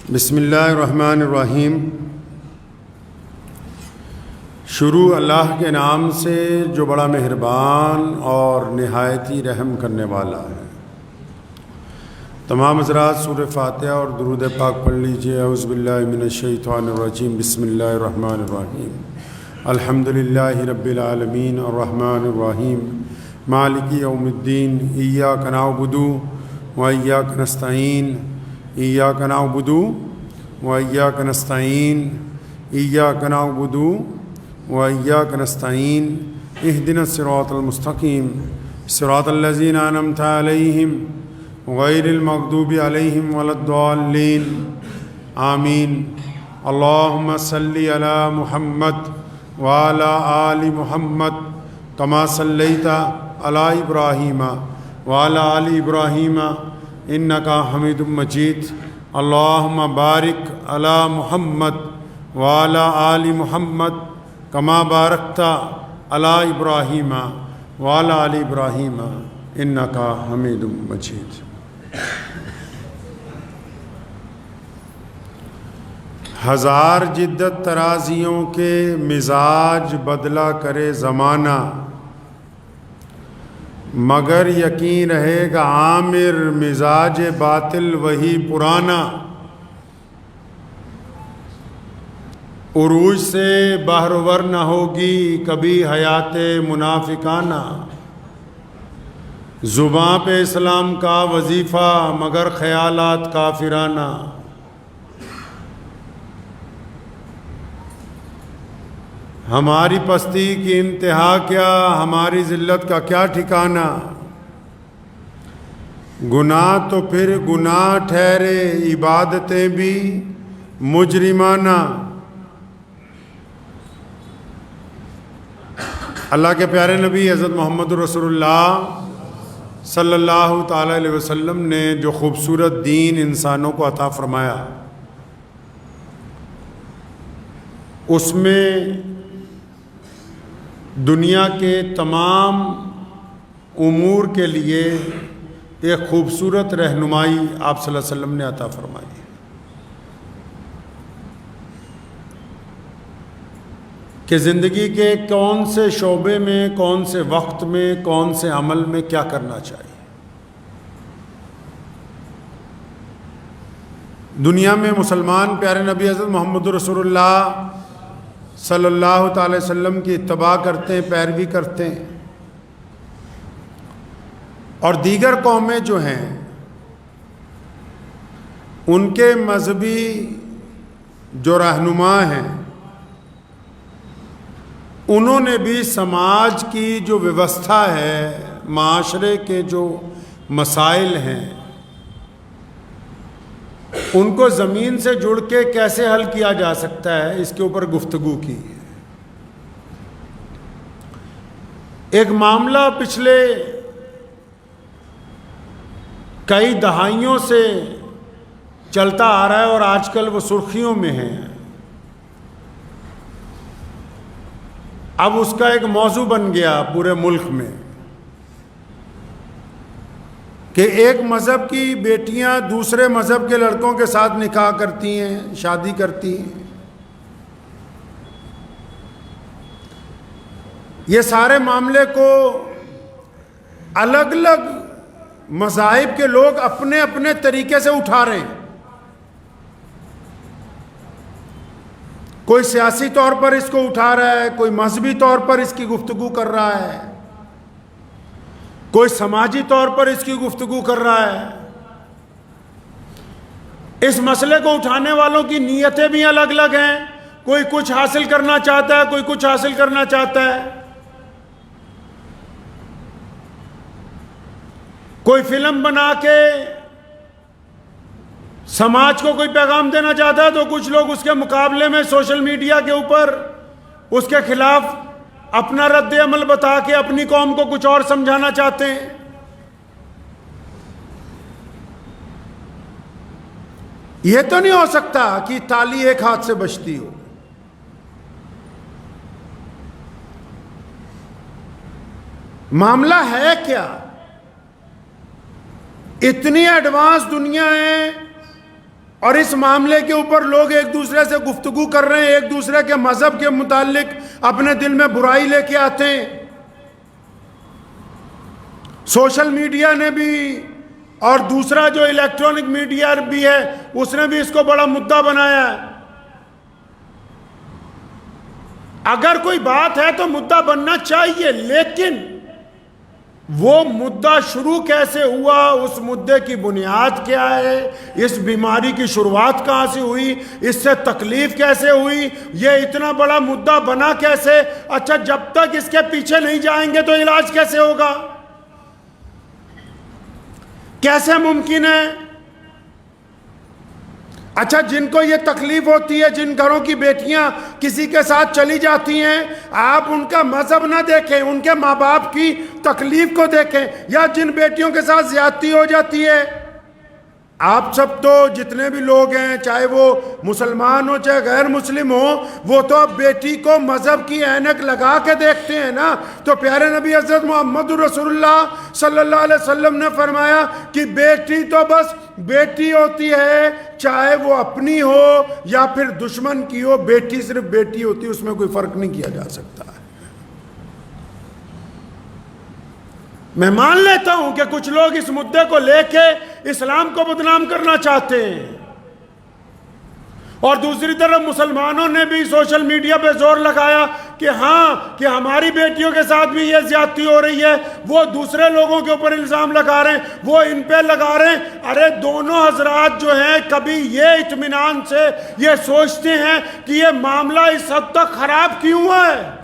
بسم اللہ الرحمن الرحیم۔ شروع اللہ کے نام سے جو بڑا مہربان اور نہایت ہی رحم کرنے والا ہے۔ تمام حضرات سورہ فاتحہ اور درود پاک پڑھ لیجئے۔ اعوذ باللہ من الشیطان الرجیم، بسم اللہ الرحمن الرحیم۔ الحمدللہ رب العالمین الرحمن الرحیم مالک یوم الدین، ایاک نعبد و ایاک نستعین، ایاک نعبد و ایاک نستعین، ایاک نعبد و ایاک نستعین، اہدنا الصراط المستقیم صراط الذین انعمت علیہم غیر المغضوب علیہم ولا الضالین، آمین۔ اللہم صلی علی محمد وعلی آل محمد کما صلیت علی ابراہیم وعلی آل ابراہیم انکا حمید مجید۔ اللہم بارک علی محمد وعلی آل محمد کما بارکت علی ابراہیم وعلی آل ابراہیم انکا حمید مجید۔ ہزار جدت ترازیوں کے مزاج بدلا کرے زمانہ، مگر یقین رہے گا عامر مزاج باطل وہی پرانا۔ عروج سے بہرور نہ ہوگی کبھی حیات منافقانہ، زباں پہ اسلام کا وظیفہ مگر خیالات کافرانہ۔ ہماری پستی کی انتہا کیا، ہماری ذلت کا کیا ٹھکانہ، گناہ تو پھر گناہ ٹھہرے عبادتیں بھی مجرمانہ۔ اللہ کے پیارے نبی حضرت محمد رسول اللہ صلی اللہ تعالی علیہ وسلم نے جو خوبصورت دین انسانوں کو عطا فرمایا، اس میں دنیا کے تمام امور کے لیے ایک خوبصورت رہنمائی آپ صلی اللہ علیہ وسلم نے عطا فرمائی۔ کہ زندگی کے کون سے شعبے میں، کون سے وقت میں، کون سے عمل میں کیا کرنا چاہیے۔ دنیا میں مسلمان پیارے نبی حضرت محمد رسول اللہ صلی اللہ تعالی وسلم کی اتباع کرتے ہیں، پیروی کرتے ہیں، اور دیگر قومیں جو ہیں ان کے مذہبی جو رہنما ہیں انہوں نے بھی سماج کی جو ویوستھا ہے، معاشرے کے جو مسائل ہیں، ان کو زمین سے جڑ کے کیسے حل کیا جا سکتا ہے، اس کے اوپر گفتگو کی ہے۔ ایک معاملہ پچھلے کئی دہائیوں سے چلتا آ رہا ہے اور آج کل وہ سرخیوں میں ہے۔ اب اس کا ایک موضوع بن گیا پورے ملک میں کہ ایک مذہب کی بیٹیاں دوسرے مذہب کے لڑکوں کے ساتھ نکاح کرتی ہیں، شادی کرتی ہیں۔ یہ سارے معاملے کو الگ الگ مذاہب کے لوگ اپنے اپنے طریقے سے اٹھا رہے ہیں۔ کوئی سیاسی طور پر اس کو اٹھا رہا ہے، کوئی مذہبی طور پر اس کی گفتگو کر رہا ہے، کوئی سماجی طور پر اس کی گفتگو کر رہا ہے۔ اس مسئلے کو اٹھانے والوں کی نیتیں بھی الگ الگ ہیں، کوئی کچھ حاصل کرنا چاہتا ہے، کوئی کچھ حاصل کرنا چاہتا ہے۔ کوئی فلم بنا کے سماج کو کوئی پیغام دینا چاہتا ہے تو کچھ لوگ اس کے مقابلے میں سوشل میڈیا کے اوپر اس کے خلاف اپنا رد عمل بتا کے اپنی قوم کو کچھ اور سمجھانا چاہتے ہیں۔ یہ تو نہیں ہو سکتا کہ تالی ایک ہاتھ سے بجتی ہو۔ معاملہ ہے کیا؟ اتنی ایڈوانس دنیا ہے اور اس معاملے کے اوپر لوگ ایک دوسرے سے گفتگو کر رہے ہیں، ایک دوسرے کے مذہب کے متعلق اپنے دل میں برائی لے کے آتے ہیں۔ سوشل میڈیا نے بھی اور دوسرا جو الیکٹرانک میڈیا بھی ہے اس نے بھی اس کو بڑا مدعا بنایا ہے۔ اگر کوئی بات ہے تو مدعا بننا چاہیے، لیکن وہ مدعا شروع کیسے ہوا، اس مدعے کی بنیاد کیا ہے، اس بیماری کی شروعات کہاں سے ہوئی، اس سے تکلیف کیسے ہوئی، یہ اتنا بڑا مدعا بنا کیسے، اچھا جب تک اس کے پیچھے نہیں جائیں گے تو علاج کیسے ہوگا، کیسے ممکن ہے؟ اچھا جن کو یہ تکلیف ہوتی ہے، جن گھروں کی بیٹیاں کسی کے ساتھ چلی جاتی ہیں، آپ ان کا مذہب نہ دیکھیں، ان کے ماں باپ کی تکلیف کو دیکھیں، یا جن بیٹیوں کے ساتھ زیادتی ہو جاتی ہے، آپ سب تو جتنے بھی لوگ ہیں، چاہے وہ مسلمان ہو چاہے غیر مسلم ہو، وہ تو اب بیٹی کو مذہب کی عینک لگا کے دیکھتے ہیں نا۔ تو پیارے نبی حضرت محمد رسول اللہ صلی اللہ علیہ وسلم نے فرمایا کہ بیٹی تو بس بیٹی ہوتی ہے، چاہے وہ اپنی ہو یا پھر دشمن کی ہو، بیٹی صرف بیٹی ہوتی ہے، اس میں کوئی فرق نہیں کیا جا سکتا۔ میں مان لیتا ہوں کہ کچھ لوگ اس مدعے کو لے کے اسلام کو بدنام کرنا چاہتے ہیں، اور دوسری طرف مسلمانوں نے بھی سوشل میڈیا پہ زور لگایا کہ ہاں کہ ہماری بیٹیوں کے ساتھ بھی یہ زیادتی ہو رہی ہے، وہ دوسرے لوگوں کے اوپر الزام لگا رہے ہیں، وہ ان پہ لگا رہے ہیں۔ ارے دونوں حضرات جو ہیں کبھی یہ اطمینان سے یہ سوچتے ہیں کہ یہ معاملہ اس حد تک خراب کیوں ہے؟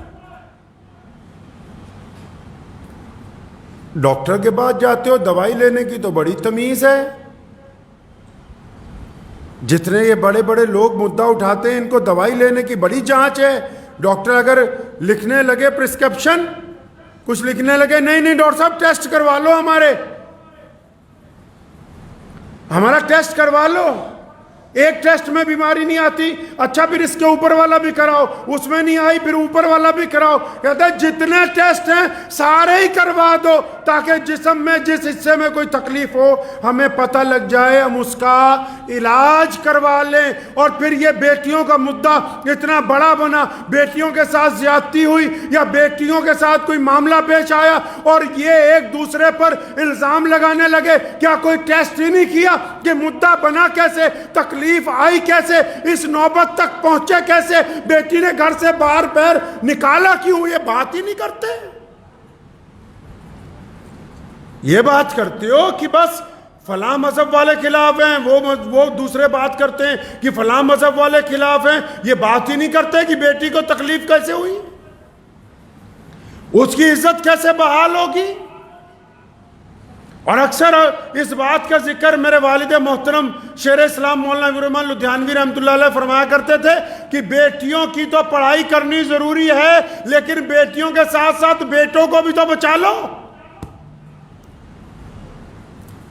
ڈاکٹر کے پاس جاتے ہو دوائی لینے کی تو بڑی تمیز ہے، جتنے یہ بڑے بڑے لوگ مدعا اٹھاتے ہیں ان کو دوائی لینے کی بڑی جانچ ہے۔ ڈاکٹر اگر لکھنے لگے پرسکرپشن، کچھ لکھنے لگے، نہیں ڈاکٹر صاحب ٹیسٹ کروا لو، ہمارا ٹیسٹ کروا لو، ایک ٹیسٹ میں بیماری نہیں آتی، اچھا پھر اس کے اوپر والا بھی کراؤ، اس میں نہیں آئی پھر اوپر والا بھی کراؤ۔ کہتے ہیں جتنے ٹیسٹ ہیں سارے ہی کروا دو تاکہ جسم میں جس حصے میں کوئی تکلیف ہو ہمیں پتہ لگ جائے، ہم اس کا علاج کروا لیں۔ اور پھر یہ بیٹیوں کا مدعا اتنا بڑا بنا، بیٹیوں کے ساتھ زیادتی ہوئی یا بیٹیوں کے ساتھ کوئی معاملہ پیش آیا اور یہ ایک دوسرے پر الزام لگانے لگے، کیا کوئی ٹیسٹ ہی نہیں کیا کہ مدعا بنا کیسے، تکلیف آئی کیسے، اس نوبت تک پہنچے کیسے، بیٹی نے گھر سے باہر پیر نکالا کیوں، یہ بات ہی نہیں کرتے۔ یہ بات کرتے ہو کہ بس فلاں مذہب والے خلاف ہیں، وہ دوسرے بات کرتے ہیں کہ فلاں مذہب والے خلاف ہیں، یہ بات ہی نہیں کرتے کہ بیٹی کو تکلیف کیسے ہوئی، اس کی عزت کیسے بحال ہوگی۔ اور اکثر اس بات کا ذکر میرے والد محترم شیر اسلام مولانا الرحمن لدھیانوی رحمۃ اللہ علیہ فرمایا کرتے تھے کہ بیٹیوں کی تو پڑھائی کرنی ضروری ہے، لیکن بیٹیوں کے ساتھ ساتھ بیٹوں کو بھی تو بچا لو۔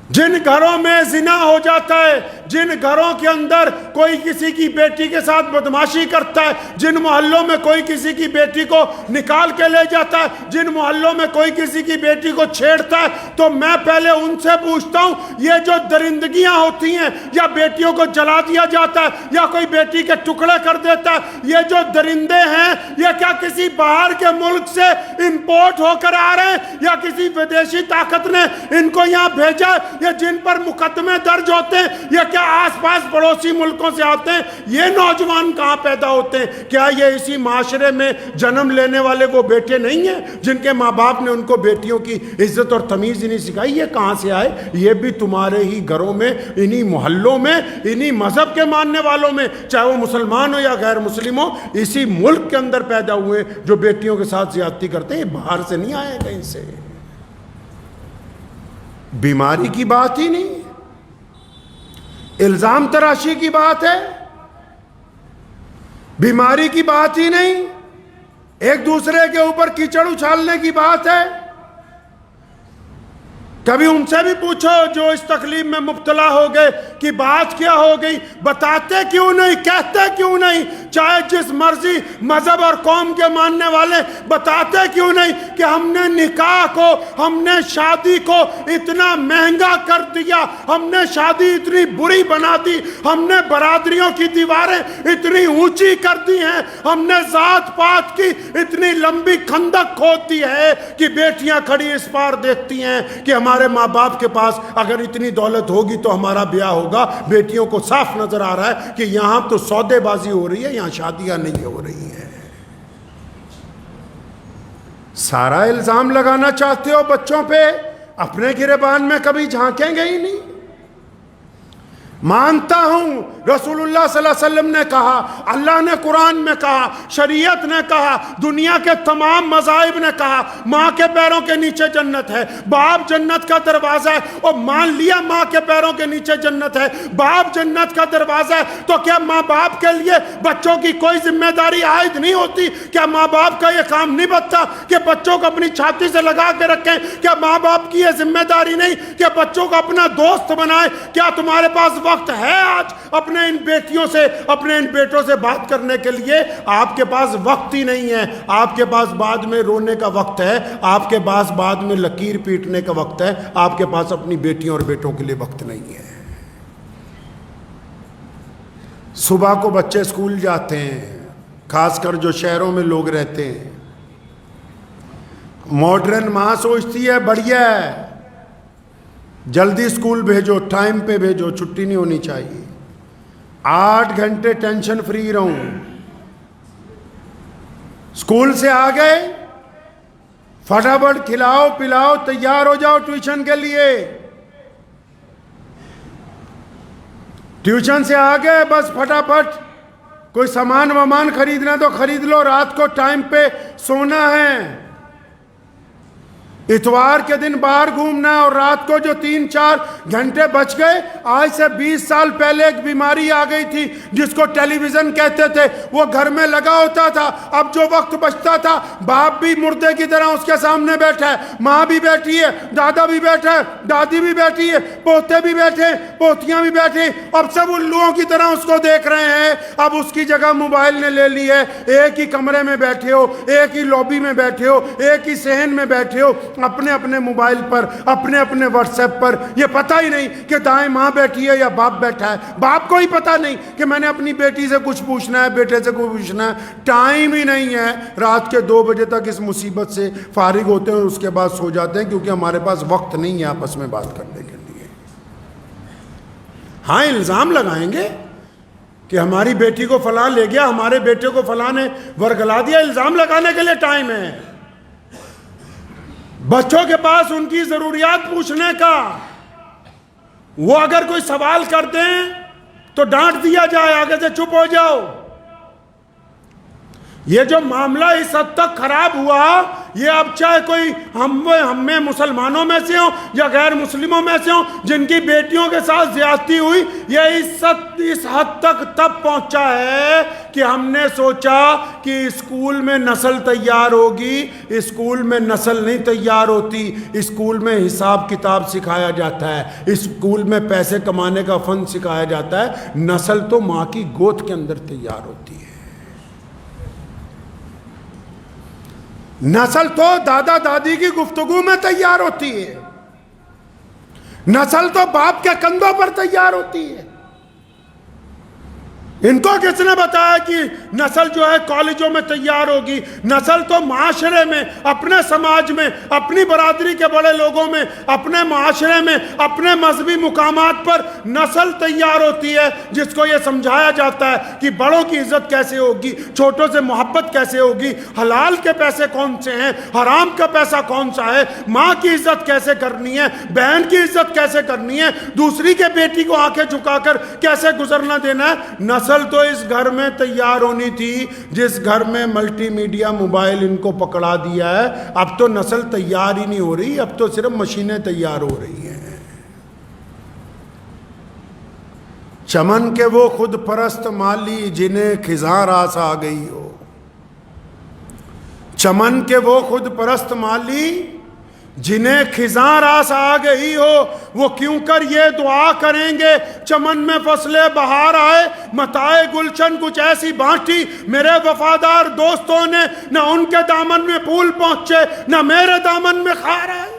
جن گھروں میں زنا ہو جاتا ہے، جن گھروں کے اندر کوئی کسی کی بیٹی کے ساتھ بدماشی کرتا ہے، جن محلوں میں کوئی کسی کی بیٹی کو نکال کے لے جاتا ہے، جن محلوں میں کوئی کسی کی بیٹی کو چھیڑتا ہے، تو میں پہلے ان سے پوچھتا ہوں یہ جو درندگیاں ہوتی ہیں، یا بیٹیوں کو جلا دیا جاتا ہے یا کوئی بیٹی کے ٹکڑے کر دیتا ہے، یہ جو درندے ہیں یہ کیا کسی باہر کے ملک سے امپورٹ ہو کر آ رہے ہیں یا کسی ودیشی طاقت نے ان کو یہاں بھیجا؟ یہ جن پر مقدمے درج ہوتے ہیں یہ کیا آس پاس پڑوسی ملکوں سے آتے ہیں؟ یہ نوجوان کہاں پیدا ہوتے ہیں؟ کیا یہ اسی معاشرے میں جنم لینے والے وہ بیٹے نہیں ہیں جن کے ماں باپ نے ان کو بیٹیوں کی عزت اور تمیز ہی نہیں سکھائی؟ یہ کہاں سے آئے؟ یہ بھی تمہارے ہی گھروں میں، انہی محلوں میں، انہی مذہب کے ماننے والوں میں، چاہے وہ مسلمان ہو یا غیر مسلم ہو، اسی ملک کے اندر پیدا ہوئے جو بیٹیوں کے ساتھ زیادتی کرتے ہیں۔ یہ باہر سے نہیں آئے کہیں سے، بیماری کی بات ہی نہیں، الزام تراشی کی بات ہے، بیماری کی بات ہی نہیں، ایک دوسرے کے اوپر کیچڑ اچھالنے کی بات ہے۔ کبھی ان سے بھی پوچھو جو اس تکلیف میں مبتلا ہو گئے کہ بات کیا ہو گئی، بتاتے کیوں نہیں، کہتے کیوں نہیں؟ چاہے جس مرضی مذہب اور قوم کے ماننے والے، بتاتے کیوں نہیں کہ ہم نے نکاح کو، ہم نے شادی کو اتنا مہنگا کر دیا، ہم نے شادی اتنی بری بنا دی، ہم نے برادریوں کی دیواریں اتنی اونچی کر دی ہیں، ہم نے ذات پات کی اتنی لمبی خندق کھود دی ہے کہ بیٹیاں کھڑی اس پار دیکھتی ہیں کہ ہمارے ماں باپ کے پاس اگر اتنی دولت ہوگی تو ہمارا بیاہ ہوگا۔ بیٹیوں کو صاف نظر آ رہا ہے کہ یہاں تو سودے بازی ہو رہی ہے، یہاں شادیاں نہیں ہو رہی ہیں۔ سارا الزام لگانا چاہتے ہو بچوں پہ، اپنے گریبان میں کبھی جھانکیں گے ہی نہیں۔ مانتا ہوں رسول اللہ صلی اللہ علیہ وسلم نے کہا، اللہ نے قرآن میں کہا، شریعت نے کہا، دنیا کے تمام مذاہب نے کہا، ماں کے پیروں کے نیچے جنت ہے، باپ جنت کا دروازہ ہے، اور مان لیا ماں کے پیروں کے نیچے جنت ہے، باپ جنت کا دروازہ ہے، تو کیا ماں باپ کے لیے بچوں کی کوئی ذمہ داری عائد نہیں ہوتی؟ کیا ماں باپ کا یہ کام نہیں بنتا کہ بچوں کو اپنی چھاتی سے لگا کے رکھیں؟ کیا ماں باپ کی یہ ذمہ داری نہیں کہ بچوں کو اپنا دوست بنائے؟ کیا تمہارے پاس وقت ہے آج اپنے ان بیٹیوں سے، اپنے ان بیٹوں سے بات کرنے کے لیے؟ آپ کے پاس وقت ہی نہیں ہے۔ آپ کے پاس بعد میں رونے کا وقت ہے، آپ کے پاس بعد میں لکیر پیٹنے کا وقت ہے، آپ کے پاس اپنی بیٹیوں اور بیٹوں کے لیے وقت نہیں ہے۔ صبح کو بچے اسکول جاتے ہیں، خاص کر جو شہروں میں لوگ رہتے ہیں، ماڈرن ماں سوچتی ہے بڑھیا ہے، جلدی اسکول بھیجو، ٹائم پہ بھیجو، چھٹی نہیں ہونی چاہیے، 8 گھنٹے ٹینشن فری رہوں۔ اسکول سے آ گئے، فٹافٹ کھلاؤ پلاؤ، تیار ہو جاؤ ٹیوشن کے لیے۔ ٹیوشن سے آ گئے، بس فٹافٹ کوئی سامان وامان خریدنا تو خرید لو، رات کو ٹائم پہ سونا ہے۔ اتوار کے دن باہر گھومنا ہے، اور رات کو جو 3-4 گھنٹے بچ گئے، آج سے 20 سال پہلے ایک بیماری آ گئی تھی جس کو ٹیلی ویژن کہتے تھے، وہ گھر میں لگا ہوتا تھا۔ اب جو وقت بچتا تھا، باپ بھی مردے کی طرح اس کے سامنے بیٹھا ہے، ماں بھی بیٹھی ہے، دادا بھی بیٹھا ہے، دادی بھی بیٹھی ہے، پوتے بھی بیٹھے، پوتیاں بھی بیٹھی، اب سب الوؤں کی طرح اس کو دیکھ رہے ہیں۔ اب اس کی جگہ موبائل نے لے لی ہے، ایک ہی کمرے میں بیٹھے ہو، ایک ہی لابی میں بیٹھے ہو، ایک ہی صحن میں بیٹھے ہو، اپنے اپنے موبائل پر، اپنے اپنے واٹس ایپ پر۔ یہ پتہ ہی نہیں کہ دائیں ماں بیٹھی ہے یا باپ بیٹھا ہے، باپ کو ہی پتہ نہیں کہ میں نے اپنی بیٹی سے کچھ پوچھنا ہے، بیٹے سے کچھ پوچھنا ہے، ٹائم ہی نہیں ہے۔ رات کے 2 بجے تک اس مصیبت سے فارغ ہوتے ہیں، اس کے بعد سو جاتے ہیں، کیونکہ ہمارے پاس وقت نہیں ہے آپس میں بات کرنے کے لیے۔ ہاں الزام لگائیں گے کہ ہماری بیٹی کو فلاں لے گیا، ہمارے بیٹے کو فلاں نے ورگلا دیا، الزام لگانے کے لیے ٹائم ہے۔ بچوں کے پاس ان کی ضروریات پوچھنے کا، وہ اگر کوئی سوال کر دیں تو ڈانٹ دیا جائے، آگے سے چپ ہو جاؤ۔ یہ جو معاملہ اس حد تک خراب ہوا، یہ اب چاہے کوئی ہم میں مسلمانوں میں سے ہوں یا غیر مسلموں میں سے ہوں، جن کی بیٹیوں کے ساتھ زیادتی ہوئی، یہ اس حد تک تب پہنچا ہے کہ ہم نے سوچا کہ اسکول میں نسل تیار ہوگی۔ اسکول میں نسل نہیں تیار ہوتی، اسکول میں حساب کتاب سکھایا جاتا ہے، اسکول میں پیسے کمانے کا فن سکھایا جاتا ہے، نسل تو ماں کی گود کے اندر تیار ہوتی ہے۔ نسل تو دادا دادی کی گفتگو میں تیار ہوتی ہے، نسل تو باپ کے کندھوں پر تیار ہوتی ہے۔ ان کو کس نے بتایا کہ نسل جو ہے کالجوں میں تیار ہوگی؟ نسل تو معاشرے میں، اپنے سماج میں، اپنی برادری کے بڑے لوگوں میں، اپنے معاشرے میں، اپنے مذہبی مقامات پر نسل تیار ہوتی ہے، جس کو یہ سمجھایا جاتا ہے کہ بڑوں کی عزت کیسے ہوگی، چھوٹوں سے محبت کیسے ہوگی، حلال کے پیسے کون سے ہیں، حرام کا پیسہ کون سا ہے، ماں کی عزت کیسے کرنی ہے، بہن کی عزت کیسے کرنی ہے، دوسری کے بیٹی کو آنکھیں جھکا کر کیسے گزرنا دینا ہے۔ نسل تو اس گھر میں تیار ہونی تھی جس گھر میں ملٹی میڈیا موبائل ان کو پکڑا دیا ہے۔ اب تو نسل تیار ہی نہیں ہو رہی، اب تو صرف مشینیں تیار ہو رہی ہیں۔ چمن کے وہ خود پرست مالی جنہیں خزاں راس آ گئی ہو، چمن کے وہ خود پرست مالی جنہیں خزاں راس آ گئی ہو وہ کیوں کر یہ دعا کریں گے، چمن میں فصل بہار آئے، متاع گلشن کچھ ایسی بانٹی میرے وفادار دوستوں نے، نہ ان کے دامن میں پھول پہنچے نہ میرے دامن میں خار آئے۔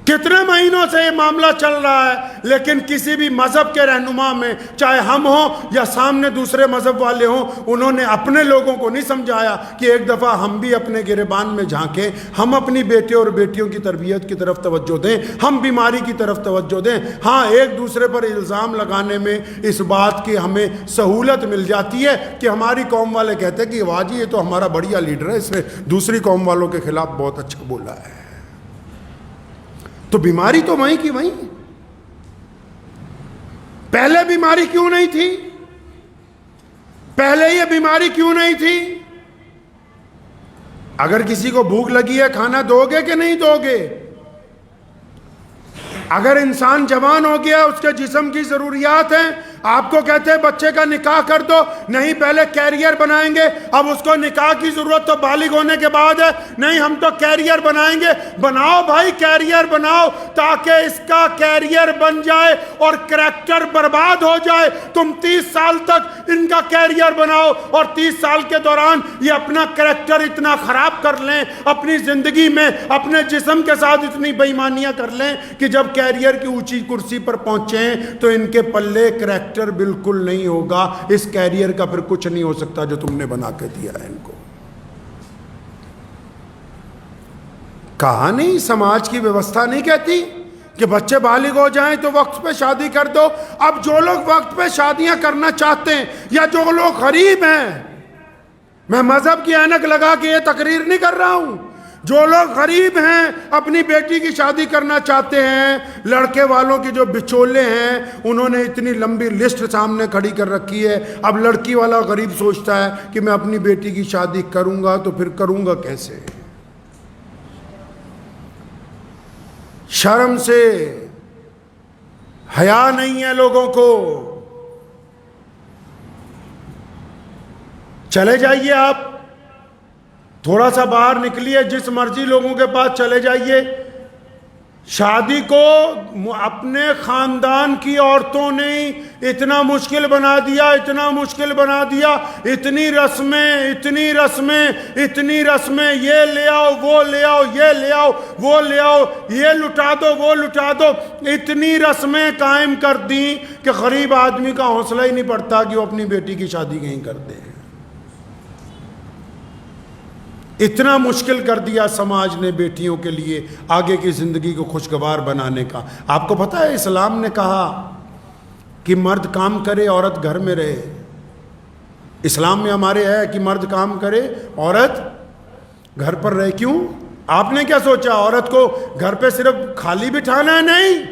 کتنے مہینوں سے یہ معاملہ چل رہا ہے، لیکن کسی بھی مذہب کے رہنما میں، چاہے ہم ہوں یا سامنے دوسرے مذہب والے ہوں، انہوں نے اپنے لوگوں کو نہیں سمجھایا کہ ایک دفعہ ہم بھی اپنے گریبان میں جھانکیں، ہم اپنی بیٹے اور بیٹیوں کی تربیت کی طرف توجہ دیں، ہم بیماری کی طرف توجہ دیں۔ ہاں، ایک دوسرے پر الزام لگانے میں اس بات کی ہمیں سہولت مل جاتی ہے کہ ہماری قوم والے کہتے ہیں کہ واہ جی، یہ تو ہمارا بڑھیا لیڈر ہے، اس نے دوسری قوم والوں کے خلاف بہت اچھا بولا ہے۔ تو بیماری تو وہیں کی وہیں، پہلے بیماری کیوں نہیں تھی؟ پہلے یہ بیماری کیوں نہیں تھی؟ اگر کسی کو بھوک لگی ہے، کھانا دو گے کہ نہیں دو گے؟ اگر انسان جوان ہو گیا، اس کے جسم کی ضروریات ہیں، آپ کو کہتے ہیں بچے کا نکاح کر دو، نہیں پہلے کیریئر بنائیں گے، اب اس کو نکاح کی ضرورت تو بالغ ہونے کے بعد ہے، نہیں ہم تو کیریئر بنائیں گے۔ بناؤ بھائی، کیریئر بناؤ تاکہ اس کا کیریئر بن جائے اور کریکٹر برباد ہو جائے۔ تم 30 سال تک ان کا کیریئر بناؤ اور 30 سال کے دوران یہ اپنا کریکٹر اتنا خراب کر لیں، اپنی زندگی میں اپنے جسم کے ساتھ اتنی بے ایمانیاں کر لیں کہ جب کیریئر کی اونچی کرسی پر پہنچیں تو ان کے پلے کریکٹر بالکل نہیں ہوگا۔ اس کیریئر کا پھر کچھ نہیں ہو سکتا جو تم نے بنا کے دیا ہے ان کو۔ کہا نہیں، سماج کی ویوستھا نہیں کہتی کہ بچے بالغ ہو جائیں تو وقت پہ شادی کر دو۔ اب جو لوگ وقت پہ شادیاں کرنا چاہتے ہیں یا جو لوگ غریب ہیں، میں مذہب کی اینک لگا کے یہ تقریر نہیں کر رہا ہوں، جو لوگ غریب ہیں اپنی بیٹی کی شادی کرنا چاہتے ہیں، لڑکے والوں کی جو بچولے ہیں انہوں نے اتنی لمبی لسٹ سامنے کھڑی کر رکھی ہے۔ اب لڑکی والا غریب سوچتا ہے کہ میں اپنی بیٹی کی شادی کروں گا تو پھر کروں گا کیسے؟ شرم سے حیا نہیں ہے لوگوں کو۔ چلے جائیے آپ، تھوڑا سا باہر نکلیے، جس مرضی لوگوں کے پاس چلے جائیے، شادی کو اپنے خاندان کی عورتوں نے اتنا مشکل بنا دیا، اتنا مشکل بنا دیا، اتنی رسمیں، اتنی رسمیں، اتنی رسمیں، یہ لے آؤ، وہ لے آؤ، یہ لے آؤ، وہ لے آؤ، یہ لٹا دو، وہ لٹا دو، اتنی رسمیں قائم کر دیں کہ غریب آدمی کا حوصلہ ہی نہیں پڑتا کہ وہ اپنی بیٹی کی شادی کہیں کر دے۔ اتنا مشکل کر دیا سماج نے بیٹیوں کے لیے آگے کی زندگی کو خوشگوار بنانے کا۔ آپ کو پتہ ہے اسلام نے کہا کہ مرد کام کرے، عورت گھر میں رہے۔ اسلام میں ہمارے ہے کہ مرد کام کرے، عورت گھر پر رہے۔ کیوں؟ آپ نے کیا سوچا عورت کو گھر پہ صرف خالی بٹھانا ہے؟ نہیں،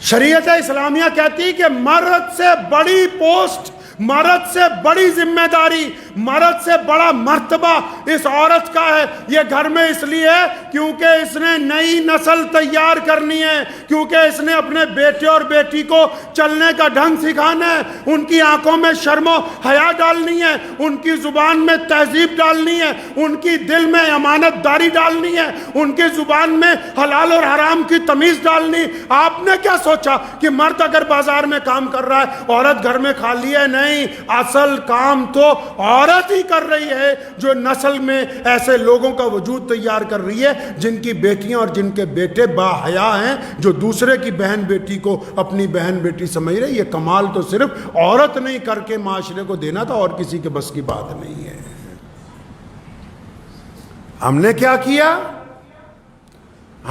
شریعت اسلامیہ کہتی کہ مرد سے بڑی پوسٹ، مرد سے بڑی ذمہ داری، مرد سے بڑا مرتبہ اس عورت کا ہے۔ یہ گھر میں اس لیے ہے کیونکہ اس نے نئی نسل تیار کرنی ہے، کیونکہ اس نے اپنے بیٹے اور بیٹی کو چلنے کا ڈھنگ سکھانا ہے، ان کی آنکھوں میں شرم و حیا ڈالنی ہے، ان کی زبان میں تہذیب ڈالنی ہے، ان کی دل میں امانت داری ڈالنی ہے، ان کی زبان میں حلال اور حرام کی تمیز ڈالنی۔ آپ نے کیا سوچا کہ مرد اگر بازار میں کام کر رہا ہے عورت گھر میں خالی ہے؟ نہیں، اصل کام تو عورت ہی کر رہی ہے، جو نسل میں ایسے لوگوں کا وجود تیار کر رہی ہے جن کی بیٹیاں اور جن کے بیٹے با حیا ہیں، جو دوسرے کی بہن بیٹی کو اپنی بہن بیٹی سمجھ رہے۔ یہ کمال تو صرف عورت نہیں کر کے معاشرے کو دینا تھا، اور کسی کے بس کی بات نہیں ہے۔ ہم نے کیا کیا؟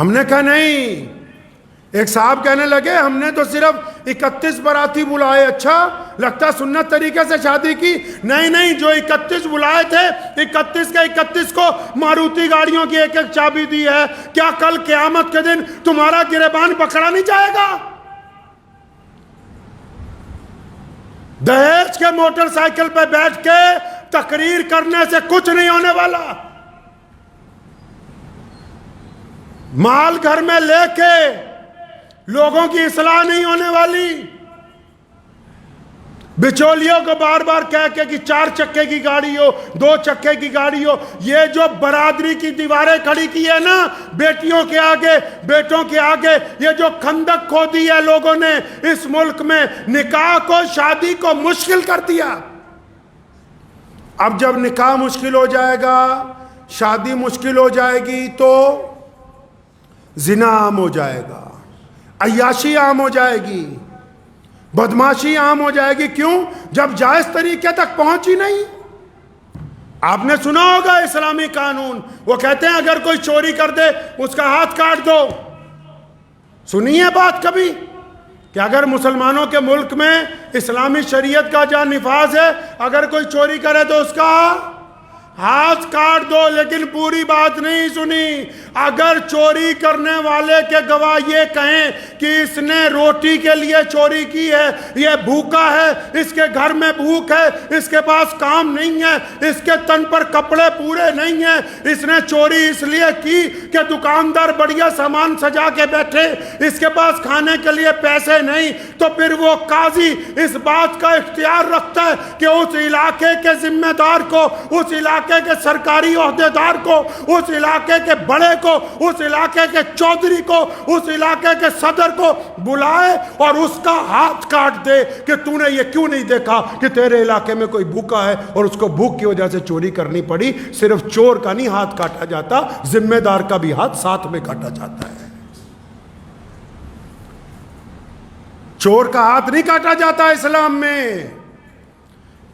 ہم نے کہا نہیں، ایک صاحب کہنے لگے ہم نے تو صرف 31 باراتی بلائے، اچھا لگتا سنت طریقے سے شادی کی؟ نہیں، جو 31 بلائے تھے 31 کے 31 کو ماروتی گاڑیوں کی ایک ایک چابی دی ہے۔ کیا کل قیامت کے دن تمہارا گریبان پکڑا نہیں جائے گا؟ دہیج کے موٹر سائیکل پہ بیٹھ کے تقریر کرنے سے کچھ نہیں ہونے والا، مال گھر میں لے کے لوگوں کی اصلاح نہیں ہونے والی، بچولیوں کو بار بار کہہ کے کہ 4 چکے کی گاڑی ہو، 2 چکے کی گاڑی ہو. یہ جو برادری کی دیواریں کھڑی کی ہے نا بیٹیوں کے آگے، بیٹوں کے آگے، یہ جو خندق کھودی ہے لوگوں نے اس ملک میں، نکاح کو، شادی کو مشکل کر دیا. اب جب نکاح مشکل ہو جائے گا، شادی مشکل ہو جائے گی، تو زنا عام ہو جائے گا، عیاشی عام ہو جائے گی، بدماشی عام ہو جائے گی. کیوں؟ جب جائز طریقے تک پہنچ ہی نہیں. آپ نے سنا ہوگا اسلامی قانون، وہ کہتے ہیں اگر کوئی چوری کر دے اس کا ہاتھ کاٹ دو. سنی ہے بات کبھی کہ اگر مسلمانوں کے ملک میں اسلامی شریعت کا جہاں نفاذ ہے، اگر کوئی چوری کرے تو اس کا ہاتھ کاٹ دو؟ لیکن پوری بات نہیں سنی. اگر چوری کرنے والے کے گواہ یہ کہیں کہ اس نے روٹی کے لیے چوری کی ہے، یہ بھوکا ہے، اس کے گھر میں بھوک ہے، اس کے پاس کام نہیں ہے، اس کے تن پر کپڑے پورے نہیں ہیں، اس نے چوری اس لیے کی کہ دکاندار بڑھیا سامان سجا کے بیٹھے، اس کے پاس کھانے کے لیے پیسے نہیں، تو پھر وہ قاضی اس بات کا اختیار رکھتا ہے کہ اس علاقے کے ذمہ دار کو، اس علاقے کے سرکاری عہدیدار کو، اس علاقے کے بڑے کو، اس علاقے کے چودھری کو، اس علاقے کے صدر کو بلائے اور اس کا ہاتھ کاٹ دے کہ تو نے یہ کیوں نہیں دیکھا کہ تیرے علاقے میں کوئی بھوکا ہے اور اس کو بھوک کی وجہ سے چوری کرنی پڑی. صرف چور کا نہیں ہاتھ کاٹا جاتا، ذمہ دار کا بھی ہاتھ ساتھ میں کاٹا جاتا ہے. چور کا ہاتھ نہیں کاٹا جاتا اسلام میں.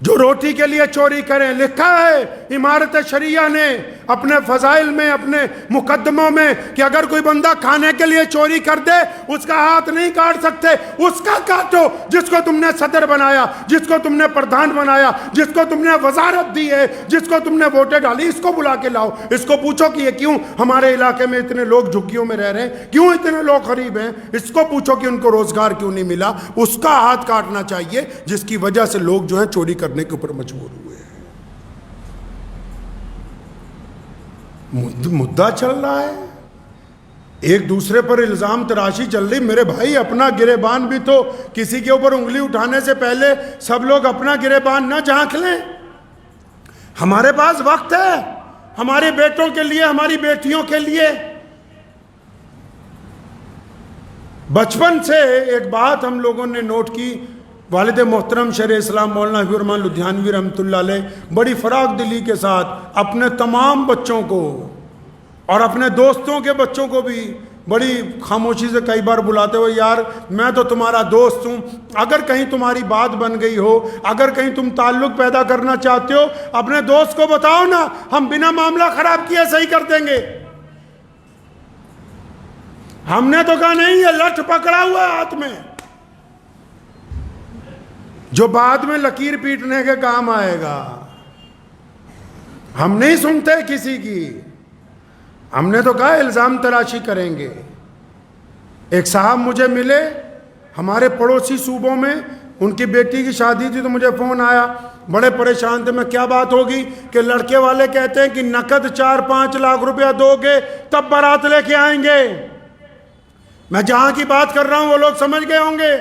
جو روٹی کے لیے چوری کریں، لکھا ہے امارت شریعہ نے اپنے فضائل میں، اپنے مقدموں میں، کہ اگر کوئی بندہ کھانے کے لیے چوری کر دے اس کا ہاتھ نہیں کاٹ سکتے. اس کا کاٹو جس کو تم نے صدر بنایا، جس کو تم نے پردھان بنایا، جس کو تم نے وزارت دی ہے، جس کو تم نے ووٹیں ڈالی. اس کو بلا کے لاؤ، اس کو پوچھو کہ یہ کیوں ہمارے علاقے میں اتنے لوگ جھگیوں میں رہ رہے ہیں، کیوں اتنے لوگ غریب ہیں. اس کو پوچھو کہ ان کو روزگار کیوں نہیں ملا. اس کا ہاتھ کاٹنا چاہیے جس کی وجہ سے لوگ جو ہیں چوری کرنے کے اوپر مجبور ہوئے. مدعا چل رہا ہے، ایک دوسرے پر الزام تراشی چل رہی. میرے بھائی اپنا گریبان بھی تو، کسی کے اوپر انگلی اٹھانے سے پہلے سب لوگ اپنا گریبان نہ جھانک لیں. ہمارے پاس وقت ہے ہمارے بیٹوں کے لیے، ہماری بیٹیوں کے لیے. بچپن سے ایک بات ہم لوگوں نے نوٹ کی، والد محترم شیخ اسلام مولانا حبیب الرحمن لدھیانوی رحمۃ اللہ علیہ بڑی فراخ دلی کے ساتھ اپنے تمام بچوں کو اور اپنے دوستوں کے بچوں کو بھی بڑی خاموشی سے کئی بار بلاتے ہوئے، یار میں تو تمہارا دوست ہوں، اگر کہیں تمہاری بات بن گئی ہو، اگر کہیں تم تعلق پیدا کرنا چاہتے ہو، اپنے دوست کو بتاؤ نا، ہم بنا معاملہ خراب کیے صحیح کر دیں گے. ہم نے تو کہا نہیں، یہ لٹھ پکڑا ہوا ہے ہاتھ میں جو بعد میں لکیر پیٹنے کے کام آئے گا. ہم نہیں سنتے کسی کی. ہم نے تو کہا الزام تراشی کریں گے. ایک صاحب مجھے ملے ہمارے پڑوسی صوبوں میں، ان کی بیٹی کی شادی تھی تو مجھے فون آیا، بڑے پریشان تھے. میں کیا بات ہوگی کہ لڑکے والے کہتے ہیں کہ نقد 4-5 لاکھ روپیہ دو گے تب بارات لے کے آئیں گے. میں جہاں کی بات کر رہا ہوں وہ لوگ سمجھ گئے ہوں گے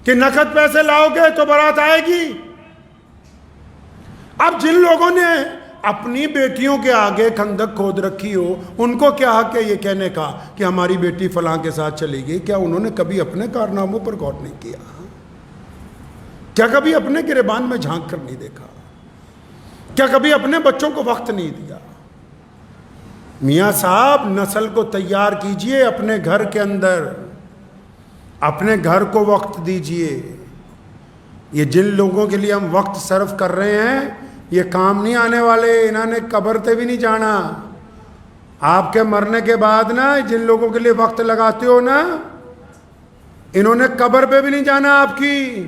کہ نقد پیسے لاؤ گے تو بارات آئے گی. اب جن لوگوں نے اپنی بیٹیوں کے آگے خندق کھود رکھی ہو، ان کو کیا حق ہے یہ کہنے کا کہ ہماری بیٹی فلاں کے ساتھ چلی گئی؟ کیا انہوں نے کبھی اپنے کارناموں پر غور نہیں کیا؟ کیا کبھی اپنے گریبان میں جھانک کر نہیں دیکھا؟ کیا کبھی اپنے بچوں کو وقت نہیں دیا؟ میاں صاحب نسل کو تیار کیجئے اپنے گھر کے اندر، اپنے گھر کو وقت دیجئے. یہ جن لوگوں کے لیے ہم وقت صرف کر رہے ہیں یہ کام نہیں آنے والے. انہوں نے قبر تے بھی نہیں جانا. آپ کے مرنے کے بعد نا جن لوگوں کے لیے وقت لگاتے ہو نا، انہوں نے قبر پہ بھی نہیں جانا آپ کی.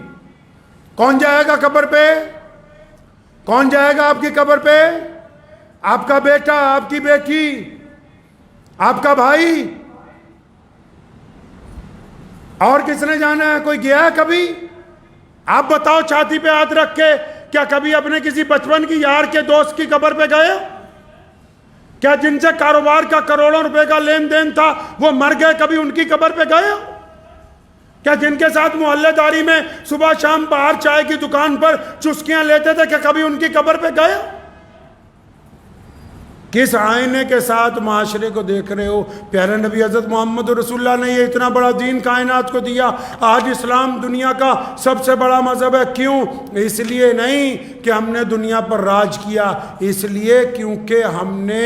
کون جائے گا قبر پہ؟ کون جائے گا آپ کی قبر پہ؟ آپ کا بیٹا، آپ کی بیٹی، آپ کا بھائی، اور کس نے جانا ہے؟ کوئی گیا ہے کبھی؟ آپ بتاؤ چھاتی پہ ہاتھ رکھ کے، کیا کبھی اپنے کسی بچپن کی یار کے دوست کی قبر پہ گئے؟ کیا جن سے کاروبار کا کروڑوں روپے کا لین دین تھا وہ مر گئے، کبھی ان کی قبر پہ گئے؟ کیا جن کے ساتھ محلے داری میں صبح شام باہر چائے کی دکان پر چسکیاں لیتے تھے کیا کبھی ان کی قبر پہ گئے؟ کس آئینے کے ساتھ معاشرے کو دیکھ رہے ہو؟ پیارے نبی حضرت محمد رسول اللہ نے یہ اتنا بڑا دین کائنات کو دیا. آج اسلام دنیا کا سب سے بڑا مذہب ہے. کیوں؟ اس لیے نہیں کہ ہم نے دنیا پر راج کیا، اس لیے کیونکہ ہم نے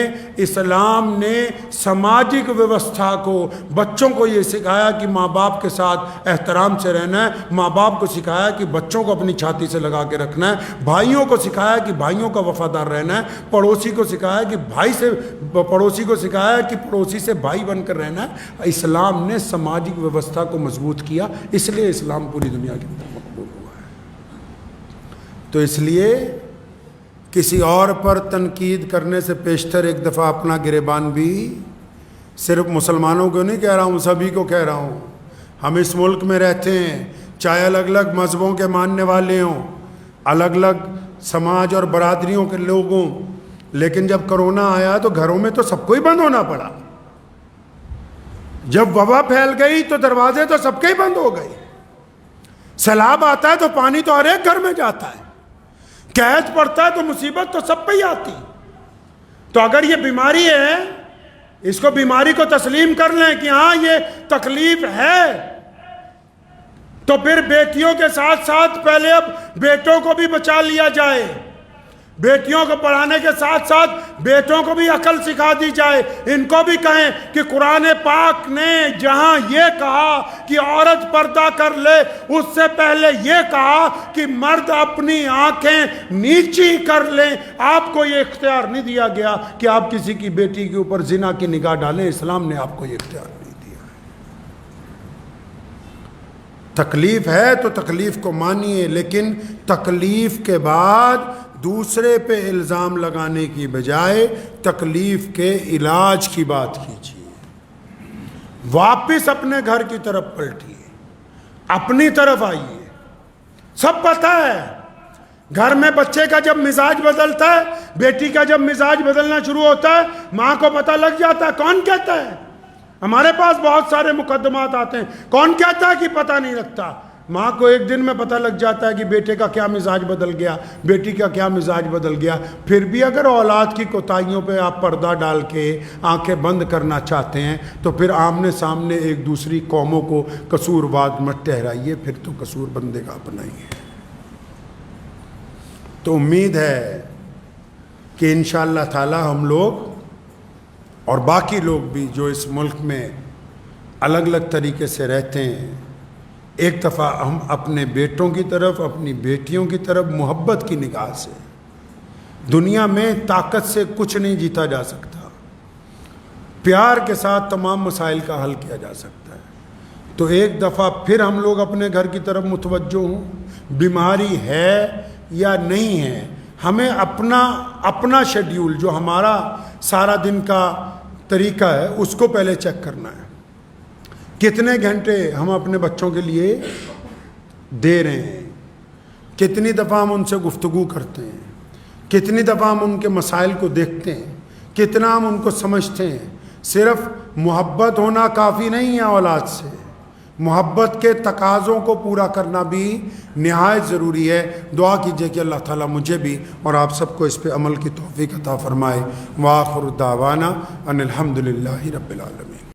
اسلام نے سماجک ویوستھا کو، بچوں کو یہ سکھایا کہ ماں باپ کے ساتھ احترام سے رہنا ہے، ماں باپ کو سکھایا کہ بچوں کو اپنی چھاتی سے لگا کے رکھنا ہے، بھائیوں کو سکھایا کہ بھائیوں کا وفادار رہنا ہے، پڑوسی کو سکھایا کہ پڑوسی کو سکھایا کہ پڑوسی سے بھائی بن کر رہنا ہے. اسلام نے سماجک ویوستھا کو مضبوط کیا، اس لیے اسلام پوری دنیا کے اندر مقبول ہوا ہے. تو اس لیے کسی اور پر تنقید کرنے سے پیشتر ایک دفعہ اپنا گریبان بھی، صرف مسلمانوں کو نہیں کہہ رہا ہوں، سبھی کو کہہ رہا ہوں. ہم اس ملک میں رہتے ہیں، چاہے الگ الگ مذہبوں کے ماننے والے ہوں، الگ الگ سماج اور برادریوں کے لوگ ہوں، لیکن جب کرونا آیا تو گھروں میں تو سب کو ہی بند ہونا پڑا. جب وبا پھیل گئی تو دروازے تو سب کے ہی بند ہو گئے. سیلاب آتا ہے تو پانی تو ہر ایک گھر میں جاتا ہے. قحط پڑتا ہے تو مصیبت تو سب پہ ہی آتی. تو اگر یہ بیماری ہے، اس کو بیماری کو تسلیم کر لیں کہ ہاں یہ تکلیف ہے، تو پھر بیٹیوں کے ساتھ ساتھ پہلے اب بیٹوں کو بھی بچا لیا جائے. بیٹیوں کو پڑھانے کے ساتھ ساتھ بیٹوں کو بھی عقل سکھا دی جائے. ان کو بھی کہیں کہ قرآن پاک نے جہاں یہ کہا کہ عورت پردہ کر لے، اس سے پہلے یہ کہا کہ مرد اپنی آنکھیں نیچی کر لیں. آپ کو یہ اختیار نہیں دیا گیا کہ آپ کسی کی بیٹی کے اوپر زنا کی نگاہ ڈالیں. اسلام نے آپ کو یہ اختیار نہیں دیا. تکلیف ہے تو تکلیف کو مانیے، لیکن تکلیف کے بعد دوسرے پہ الزام لگانے کی بجائے تکلیف کے علاج کی بات کیجیے. واپس اپنے گھر کی طرف پلٹیے، اپنی طرف آئیے. سب پتہ ہے گھر میں بچے کا جب مزاج بدلتا ہے، بیٹی کا جب مزاج بدلنا شروع ہوتا ہے، ماں کو پتہ لگ جاتا ہے. کون کہتا ہے؟ ہمارے پاس بہت سارے مقدمات آتے ہیں. کون کہتا ہے کہ پتہ نہیں لگتا؟ ماں کو ایک دن میں پتہ لگ جاتا ہے کہ بیٹے کا کیا مزاج بدل گیا، بیٹی کا کیا مزاج بدل گیا. پھر بھی اگر اولاد کی کوتاہیوں پہ آپ پردہ ڈال کے آنکھیں بند کرنا چاہتے ہیں تو پھر آمنے سامنے ایک دوسری قوموں کو قصورواد مت ٹھہرائیے، پھر تو قصور بندے کا اپنا ہی ہے. تو امید ہے کہ انشاءاللہ تعالی ہم لوگ اور باقی لوگ بھی جو اس ملک میں الگ الگ طریقے سے رہتے ہیں، ایک دفعہ ہم اپنے بیٹوں کی طرف، اپنی بیٹیوں کی طرف محبت کی نگاہ سے. دنیا میں طاقت سے کچھ نہیں جیتا جا سکتا، پیار کے ساتھ تمام مسائل کا حل کیا جا سکتا ہے. تو ایک دفعہ پھر ہم لوگ اپنے گھر کی طرف متوجہ ہوں. بیماری ہے یا نہیں ہے، ہمیں اپنا شیڈیول جو ہمارا سارا دن کا طریقہ ہے اس کو پہلے چیک کرنا ہے. کتنے گھنٹے ہم اپنے بچوں کے لیے دے رہے ہیں، کتنی دفعہ ہم ان سے گفتگو کرتے ہیں، کتنی دفعہ ہم ان کے مسائل کو دیکھتے ہیں، کتنا ہم ان کو سمجھتے ہیں. صرف محبت ہونا کافی نہیں ہے اولاد سے، محبت کے تقاضوں کو پورا کرنا بھی نہایت ضروری ہے. دعا کیجئے کہ اللہ تعالیٰ مجھے بھی اور آپ سب کو اس پہ عمل کی توفیق عطا فرمائے. وآخر دعوانا ان الحمدللہ رب العالمین.